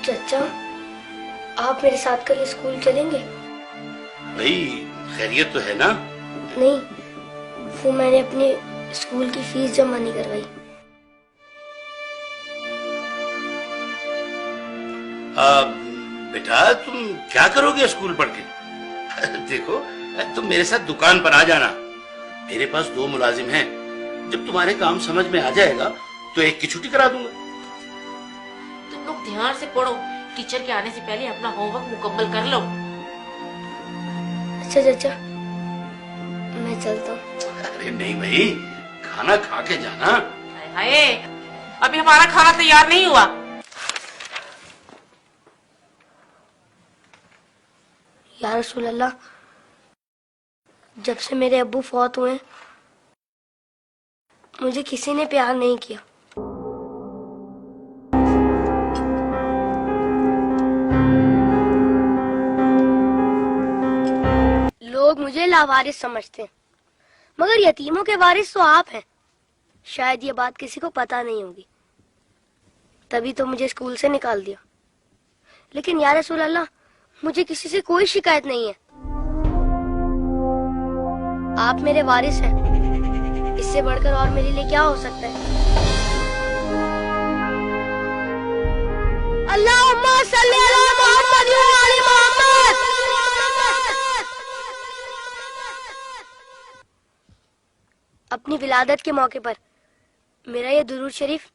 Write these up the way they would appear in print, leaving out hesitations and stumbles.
चचा, आप मेरे साथ कल स्कूल चलेंगे? भाई खैरियत तो है ना? नहीं, वो मैंने अपने स्कूल की फीस जमा नहीं करवाई। बेटा तुम क्या करोगे स्कूल पढ़ के? देखो तुम मेरे साथ दुकान पर आ जाना, मेरे पास 2 मुलाजिम हैं। जब तुम्हारे काम समझ में आ जाएगा तो एक की छुट्टी करा दूंगा। तुम लोग ध्यान से पढ़ो, टीचर के आने से पहले अपना होमवर्क मुकम्मल कर लो। अच्छा चाचा, मैं चलता हूँ। अरे नहीं भाई, खाना खा के जाना। हाय, अभी हमारा खाना तैयार नहीं हुआ। या रसूल अल्लाह, जब से मेरे अब्बू फौत हुए मुझे किसी ने प्यार नहीं किया। लोग मुझे लावारिस समझते हैं, मगर यतीमों के वारिस तो आप हैं। शायद ये बात किसी को पता नहीं होगी, तभी तो मुझे स्कूल से निकाल दिया। लेकिन या रसूल अल्लाह, मुझे किसी से कोई शिकायत नहीं है। आप मेरे वारिस हैं, इससे बढ़कर और मेरे लिए क्या हो सकता है? अल्लाहुम्मा सल्ली अला मुहम्मद व आले मोहम्मद। अपनी विलादत के मौके पर मेरा ये दुरूद शरीफ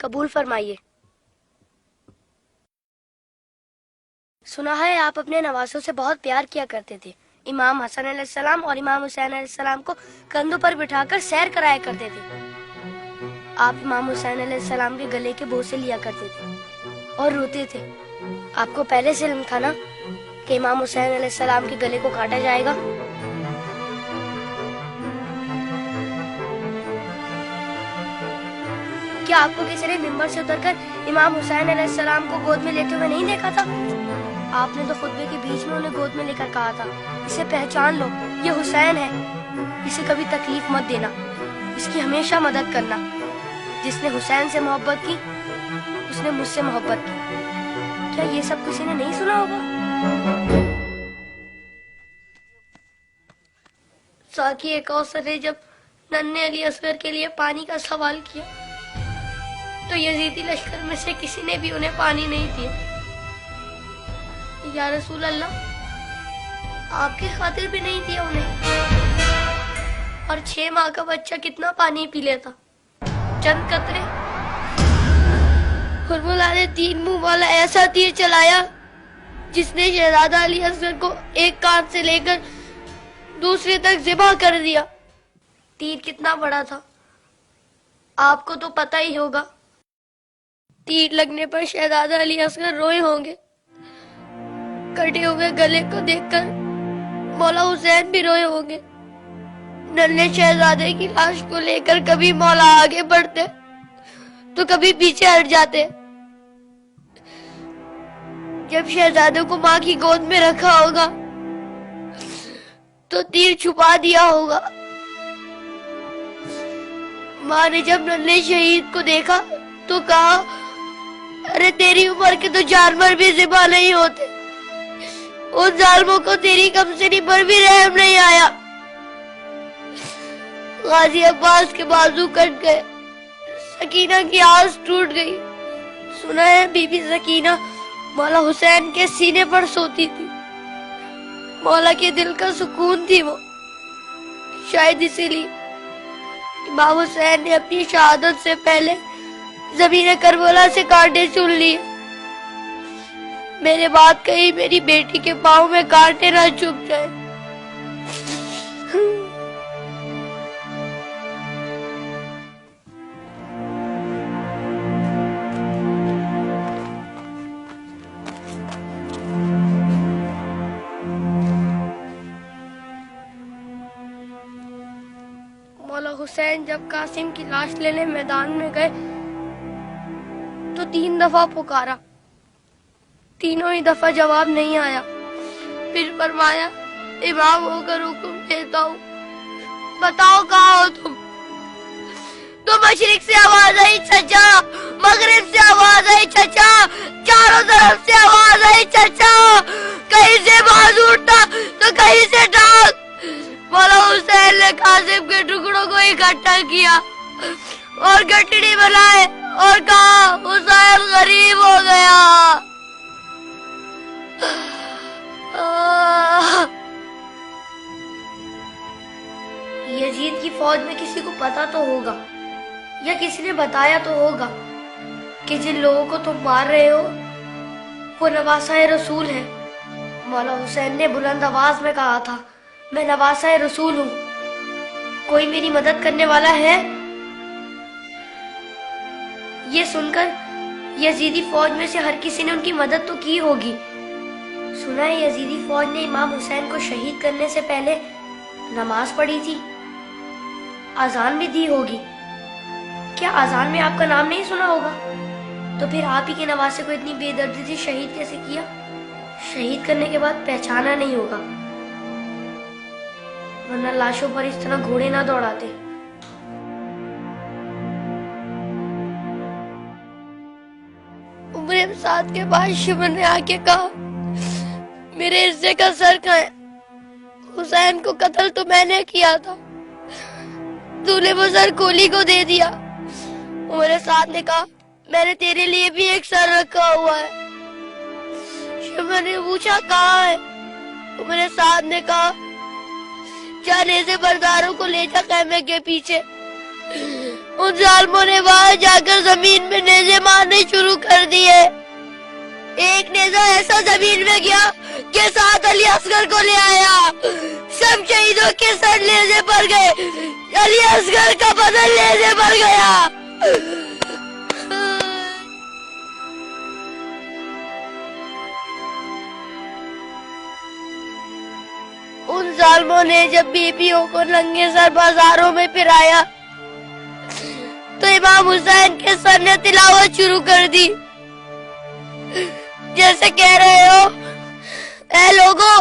कबूल फरमाइए। सुना है आप अपने नवासों से बहुत प्यार किया करते थे। इमाम हसन अलैहिस्सलाम और इमाम हुसैन अलैहिस्सलाम को कंधों पर बिठाकर सैर कराया करते थे। आप इमाम हुसैन अलैहिस्सलाम के गले के बोसे लिया करते थे और रोते थे। आपको पहले से इल्म था ना कि इमाम हुसैन अलैहिस्सलाम के गले को काटा जाएगा? क्या आपको किसी ने मिंबर से उतरकर इमाम हुसैन अलैहिस्सलाम को गोद में लेते हुए नहीं देखा था? आपने तो खुतबे के बीच में उन्हें गोद में लेकर कहा था, इसे पहचान लो, ये हुसैन है, इसे कभी तकलीफ मत देना, इसकी हमेशा मदद करना। जिसने हुसैन से मोहब्बत की उसने मुझसे मोहब्बत की। क्या ये सब किसी ने नहीं सुना होगा? साकी कौसर ने जब नन्हे अली असगर के लिए पानी का सवाल किया तो यजीदी लश्कर में से किसी ने भी उन्हें पानी नहीं दिया। या रसूल अल्लाह, आपकी खातिर भी नहीं दिया उन्हें। और 6 माह का बच्चा कितना पानी पी लेता? चंद कतरे। हुर्मुला ने 3 मुंह वाला ऐसा तीर चलाया जिसने शहजादा अली असगर को एक कान से लेकर दूसरे तक ज़िबा कर दिया। तीर कितना बड़ा था आपको तो पता ही होगा। तीर लगने पर शहजादा अली असगर रोए होंगे। कटे हुए गले को देखकर मौला हुसैन भी रोए होंगे। नन्हे शहजादे की लाश को लेकर कभी मौला आगे बढ़ते तो कभी पीछे हट जाते। जब शहजादे को माँ की गोद में रखा होगा तो तीर छुपा दिया होगा। माँ ने जब नन्हे शहीद को देखा तो कहा, अरे तेरी उम्र के तो जानवर भी ज़िबा नहीं होते। उन जालिमों को तेरी कमसिनी पर भी रहम नहीं आया। गाजी अब्बास के बाजू कट गए, सकीना की आस टूट गई। सुना है बीबी सकीना मौला हुसैन के सीने पर सोती थी। मौला के दिल का सुकून थी वो। शायद इसीलिए इमाम हुसैन ने अपनी शहादत से पहले ज़मीन करबला से कांटे चुन लिए। मेरे बात कहीं मेरी बेटी के पाँव में कांटे ना चुभ जाए। मौला हुसैन जब कासिम की लाश लेने मैदान में गए तो 3 दफा पुकारा, तीनों ही दफा जवाब नहीं आया। फिर फरमाया, इमाम होकर हुक्म देता हूँ, बताओ कहाँ हो तुम? तो मशरिक से आवाज आई चचा, मगरिब से आवाज आई चचा, चारों तरफ पटड़ी बनाए और कहा हुसैन गरीब हो गया। यजीद की फौज में किसी को पता तो होगा या किसी ने बताया तो होगा कि जिन लोगों को तुम मार रहे हो वो नवासा रसूल है। मौला हुसैन ने बुलंद आवाज में कहा था, मैं नवासा रसूल हूँ, कोई मेरी मदद करने वाला है? ये सुनकर यजीदी फौज में से हर किसी ने उनकी मदद तो की होगी। सुना है यजीदी फौज ने इमाम हुसैन को शहीद करने से पहले नमाज पढ़ी थी, अजान भी दी होगी। क्या अजान में आपका नाम नहीं सुना होगा? तो फिर आप ही के नवासे को इतनी बेदर्दी से शहीद कैसे किया? शहीद करने के बाद पहचाना नहीं होगा, वरना लाशों पर इस तरह घोड़े ना दौड़ाते। उम्र साथ के बाद शिवन ने आके कहा, मेरे हिस्से का सर कहाँ है? हुसैन को कत्ल तो मैंने किया था, तूने वो सर कोली को दे दिया। उमर साथ ने कहा, मैंने तेरे लिए भी एक सर रखा हुआ है। शिवन ने पूछा, कहाँ है? उमर साथ ने कहा, जाने से बरदारों को ले जा खैमे के पीछे। उन जालिमों ने वहां जाकर जमीन में नेज़े मारने शुरू कर दिए। एक नेज़ा ऐसा जमीन में गया कि साथ अली असगर को ले आया। सब शहीदों के सर नेज़े पर गए, अली असगर का बदन नेज़े पर गया। उन जालिमों ने जब बीबियों को नंगे सर बाजारों में फिराया तो इमाम हुसैन के सर ने तिलावत शुरू कर दी, जैसे कह रहे हो, ऐ लोगों,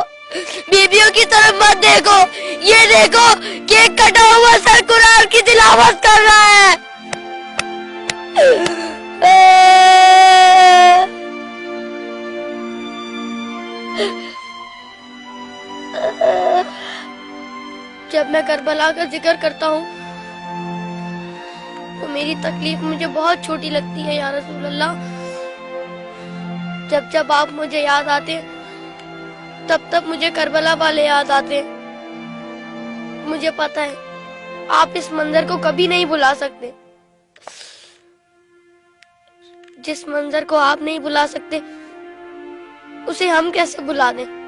बीबियों की तरफ मत देखो, ये देखो कि एक कटा हुआ सर कुरान की तिलावत कर रहा है। जब मैं करबला का जिक्र करता हूँ तो मेरी तकलीफ मुझे बहुत छोटी लगती है या रसूल अल्लाह। जब जब आप मुझे याद आते तब तब मुझे करबला वाले याद आते। मुझे पता है आप इस मंजर को कभी नहीं भुला सकते। जिस मंजर को आप नहीं भुला सकते उसे हम कैसे भुला दें?